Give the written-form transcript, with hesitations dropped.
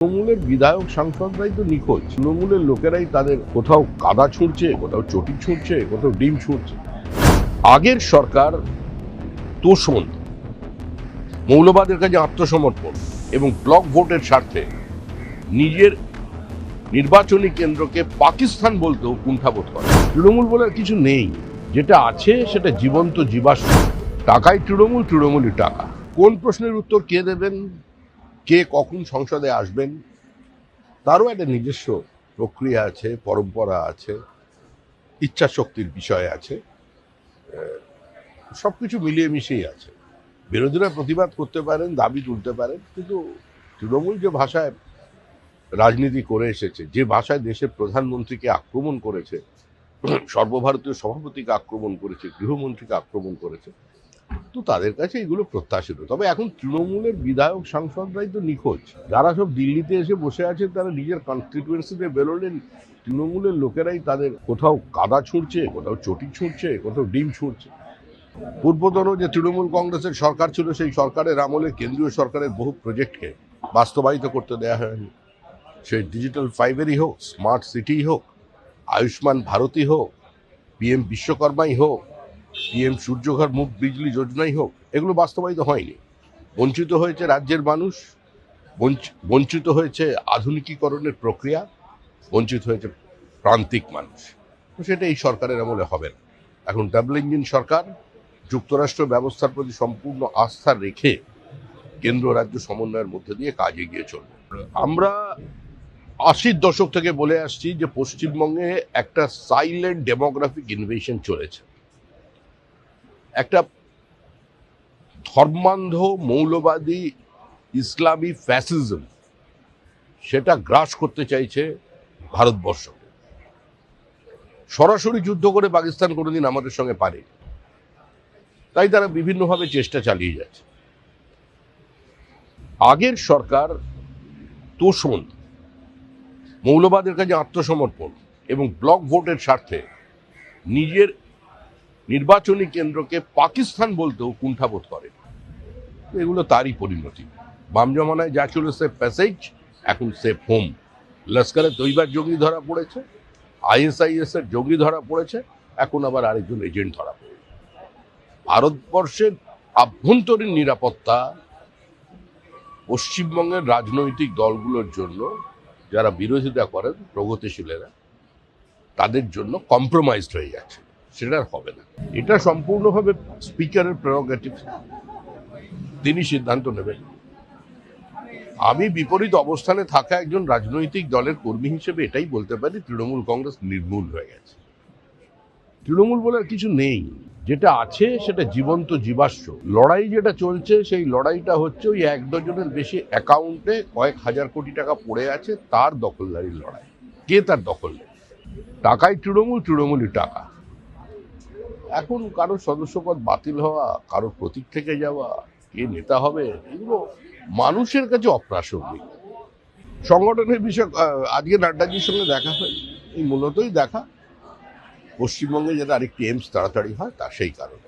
তৃণমূলের বিধায়ক সাংসদরাই তো নিখোঁজ। তৃণমূলের লোকেরাই তাদের কোথাও কাদা ছুঁড়ছে, কোথাও চটি ছুঁড়ছে, কোথাও ডিম ছুঁড়ছে। আগের সরকার তোষণ, মৌলবাদের কাছে আত্মসমর্পণ এবং ব্লক ভোটের স্বার্থে নিজের নির্বাচনী কেন্দ্রকে পাকিস্তান বলতেও কুণ্ঠাবোধ করে। তৃণমূল বলে আর কিছু নেই, যেটা আছে সেটা জীবন্ত জীবাশ্ম। টাকাই তৃণমূল, তৃণমূলই টাকা। কোন প্রশ্নের উত্তর কে দেবেন, কে কখন সংসদে আসবেন, তারও একটা নিজস্ব প্রক্রিয়া আছে, পরম্পরা আছে, ইচ্ছা শক্তির বিষয় আছে, সবকিছু মিলিয়ে মিশিয়ে আছে। বিরোধীরা প্রতিবাদ করতে পারেন, দাবি তুলতে পারেন, কিন্তু তৃণমূল যে ভাষায় রাজনীতি করে এসেছে, যে ভাষায় দেশের প্রধানমন্ত্রীকে আক্রমণ করেছে, সর্বভারতীয় সভাপতিকে আক্রমণ করেছে, গৃহমন্ত্রীকে আক্রমণ করেছে, তো তাদের কাছে এগুলো প্রত্যাশিত। তবে এখন তৃণমূলের বিধায়ক সাংসদরাই তো নিখোঁজ। যারা সব দিল্লিতে এসে বসে আছে তারা নিজের কনস্টিটুয়েন্সিতে বেরোলেন, তৃণমূলের লোকেরাই তাদের কোথাও কাদা ছুঁড়ছে, কোথাও চটি ছুঁড়ছে, কোথাও ডিম ছুঁড়ছে। পূর্বতন যে তৃণমূল কংগ্রেসের সরকার ছিল, সেই সরকারের আমলে কেন্দ্রীয় সরকারের বহু প্রজেক্টকে বাস্তবায়িত করতে দেওয়া হয়নি। সেই ডিজিটাল ফাইবারই হোক, স্মার্ট সিটি হোক, আয়ুষ্মান ভারতই হোক, পিএম বিশ্বকর্মাই হোক, পিএম সূর্যঘর মুফত বিজলি যোজনাই হোক, এগুলো বাস্তবায়িত হয়নি। বঞ্চিত হয়েছে রাজ্যের মানুষ, বঞ্চিত হয়েছে আধুনিকীকরণের প্রক্রিয়া, বঞ্চিত হয়েছে প্রান্তিক মানুষ। তো সেটা এই সরকারের আমলে হবে না। এখন ডাবল ইঞ্জিন সরকার যুক্তরাষ্ট্র ব্যবস্থার প্রতি সম্পূর্ণ আস্থা রেখে কেন্দ্র রাজ্য সমন্বয়ের মধ্যে দিয়ে কাজ এগিয়ে চলবে। আমরা 80-র দশক থেকে বলে আসছি যে পশ্চিমবঙ্গে একটা সাইলেন্ট ডেমোগ্রাফিক ইনভেশন চলেছে। একটা ধর্মান্ধ মৌলবাদী ইসলামী ফ্যাসিজম সেটা গ্রাস করতে চাইছে ভারতবর্ষ। সরাসরি যুদ্ধ করে পাকিস্তান কোনোদিন আমাদের সঙ্গে পারে, তাই তারা বিভিন্নভাবে চেষ্টা চালিয়ে যাচ্ছে। আগের সরকার তোষণ, মৌলবাদের কাছে আত্মসমর্পণ এবং ব্লক ভোটের স্বার্থে নিজের নির্বাচনী কেন্দ্রকে পাকিস্তান বলতেও কুণ্ঠাবোধ করে। এগুলো তারই পরিণতি। বাম জমানায় যা ছিল সেফ প্যাসেজ, এখন সেফ হোম। লস্করে তৈবার জঙ্গি ধরা পড়েছে, ISIS এর জঙ্গি ধরা পড়েছে, এখন আবার আরেকজন এজেন্ট ধরা পড়েছে। ভারতবর্ষের আভ্যন্তরীণ নিরাপত্তা পশ্চিমবঙ্গের রাজনৈতিক দলগুলোর জন্য, যারা বিরোধিতা করেন প্রগতিশীলেরা, তাদের জন্য কম্প্রোমাইজড হয়ে যাচ্ছে। সেটা আর হবে না। এটা সম্পূর্ণভাবে স্পিকারের প্রেরোগেটিভ, তিনি সিদ্ধান্ত নেবেন। আমি বিপরীত অবস্থানে থাকা একজন রাজনৈতিক দলের কর্মী হিসেবে এটাই বলতে পারি, তৃণমূল কংগ্রেস নির্মূল হয়ে গেছে। তৃণমূল বলে আর কিছু নেই, যেটা আছে সেটা জীবন্ত জীবাশ্ম। লড়াই যেটা চলছে, সেই লড়াইটা হচ্ছে ওই 1 ডজনের বেশি অ্যাকাউন্টে কয়েক হাজার কোটি টাকা পড়ে আছে, তার দখলদারির লড়াই। কে তার দখল নেই? টাকাই তৃণমূল, তৃণমূলই টাকা। এখন কারো সদস্যপদ বাতিল হওয়া, কারো প্রতীক থেকে যাওয়া, কে নেতা হবে, এগুলো মানুষের কাছে অপ্রাসঙ্গিক। সংগঠনের বিষয় আজকে নাড্ডাজির সঙ্গে দেখা হয়, এই মূলতই দেখা পশ্চিমবঙ্গে যাতে আরেকটি এইমস তাড়াতাড়ি হয়, তা সেই কারণে।